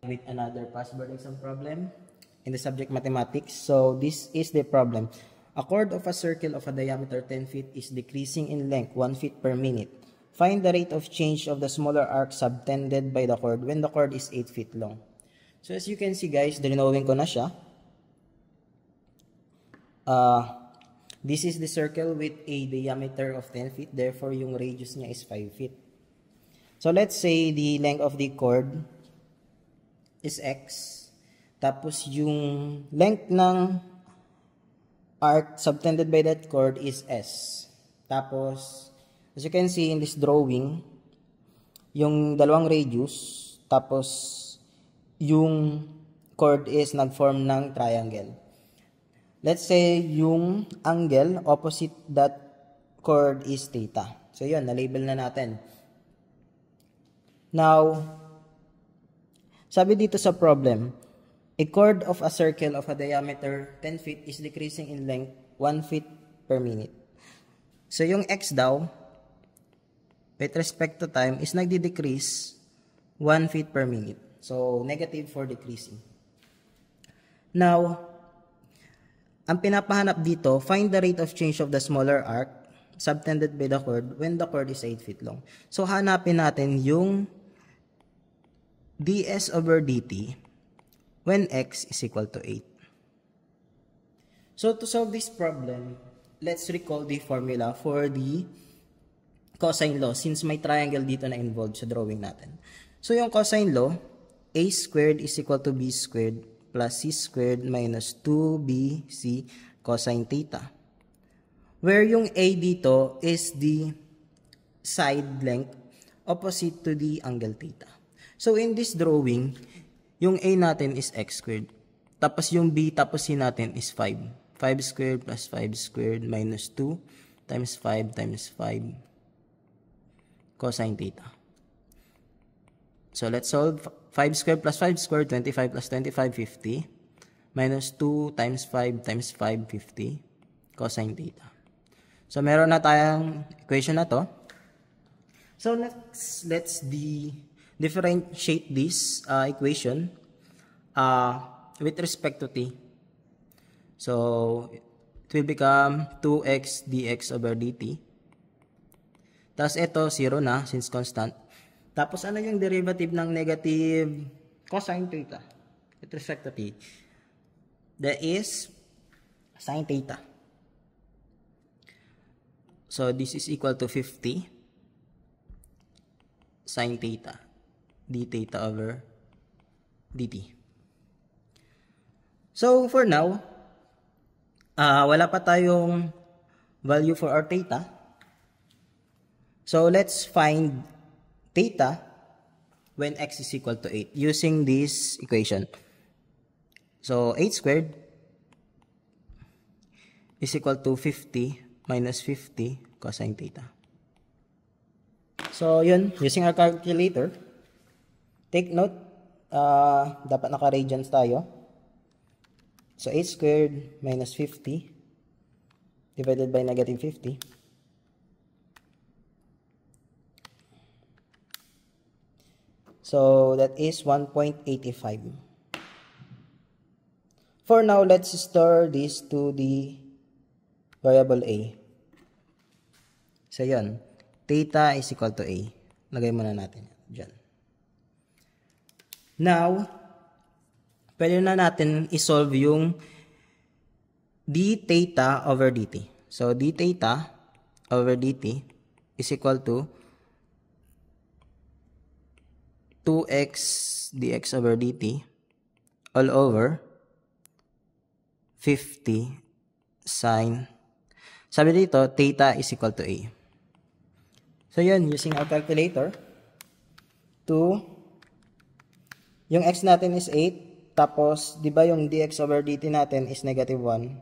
With another password exam problem in the subject mathematics. So this is the problem. A chord of a circle of a diameter 10 feet is decreasing in length 1 feet per minute. Find the rate of change of the smaller arc subtended by the chord when the chord is 8 feet long. So as you can see guys, drawing ko na siya. This is the circle with a diameter of 10 feet. Therefore, yung radius niya is 5 feet. So let's say the length of the chord is x. Tapos yung length ng arc subtended by that chord is s. Tapos, as you can see in this drawing, yung dalawang radius, tapos yung chord is nag-form ng triangle. Let's say yung angle opposite that chord is theta. So yun, na-label na natin. Now, sabi dito sa problem, a chord of a circle of a diameter 10 feet is decreasing in length 1 feet per minute. So yung x daw, with respect to time, is nagdi-decrease 1 feet per minute. So negative for decreasing. Now, ang pinapahanap dito, find the rate of change of the smaller arc subtended by the chord when the chord is 8 feet long. So hanapin natin yung ds over dt when x is equal to 8. So to solve this problem, let's recall the formula for the cosine law since may triangle dito na involved sa drawing natin. So yung cosine law, a squared is equal to b squared plus c squared minus 2bc cosine theta. Where yung a dito is the side length opposite to the angle theta. So in this drawing, yung a natin is x squared. Tapos yung b tapos c natin is 5. 5 squared plus 5 squared minus 2 times 5 times 5 cosine theta. So let's solve 5 squared plus 5 squared, 25 plus 25, 50. Minus 2 times 5 times 5, 50 cosine theta. So meron na tayong equation na to. So let's differentiate this equation with respect to t. So it will become 2x dx over dt. Tapos ito 0 na since constant. Tapos ano yung derivative ng negative cosine theta with respect to t? That is sine theta. So this is equal to 50 sine theta d theta over dt. So for now, wala pa tayong value for our theta. So let's find theta when x is equal to 8 using this equation. So 8 squared is equal to 50 minus 50 cosine theta. So yun, using our calculator, take note, dapat naka-radians tayo. So 8 squared minus 50 divided by negative 50. So that is 1.85. For now, let's store this to the variable a. So yun, theta is equal to a. Lagay muna natin dyan. Now, pwede na natin isolve yung d theta over dt. So d theta over dt is equal to 2x dx over dt all over 50 sine. Sabi dito, theta is equal to a. So yun, using our calculator, yung x natin is 8, tapos, di ba yung dx over dt natin is negative 1.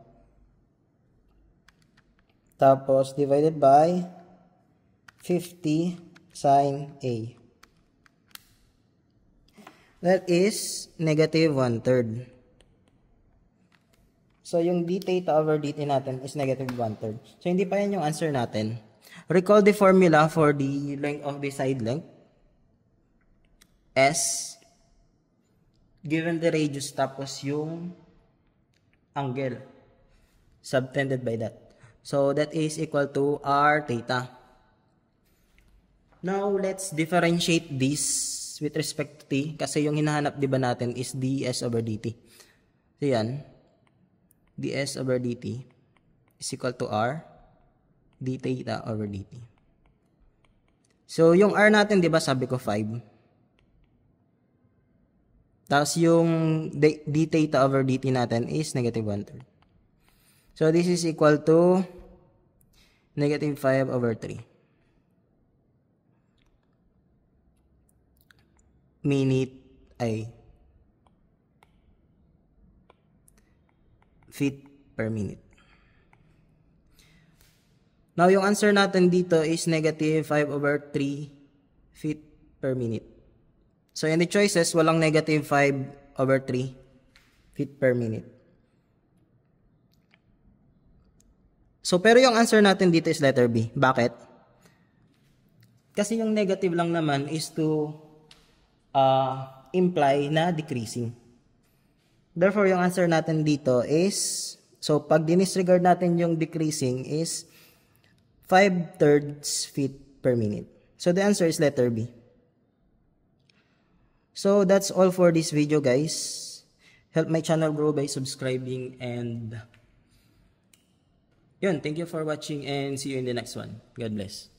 Tapos, divided by 50 sine a. That is negative 1/3. So, yung d theta over dt natin is negative 1/3. So, hindi pa yan yung answer natin. Recall the formula for the length of the side length. S given the radius tapos yung angle subtended by that. So that is equal to r theta. Now let's differentiate this with respect to t kasi yung hinahanap di ba natin is ds over dt. So yan, ds over dt is equal to r d theta over dt. So yung r natin di ba sabi ko 5. Tapos yung d theta over dt natin is negative 1/3. So this is equal to negative 5 over 3. Feet per minute. Now, yung answer natin dito is negative 5 over 3 feet per minute. So, in the choices, walang negative 5 over 3 feet per minute. So, pero yung answer natin dito is letter B. Bakit? Kasi yung negative lang naman is to imply na decreasing. Therefore, yung answer natin dito is, so pag dinisregard natin yung decreasing is 5/3 feet per minute. So the answer is letter B. So that's all for this video, guys. Help my channel grow by subscribing, and yun, thank you for watching and see you in the next one. God bless.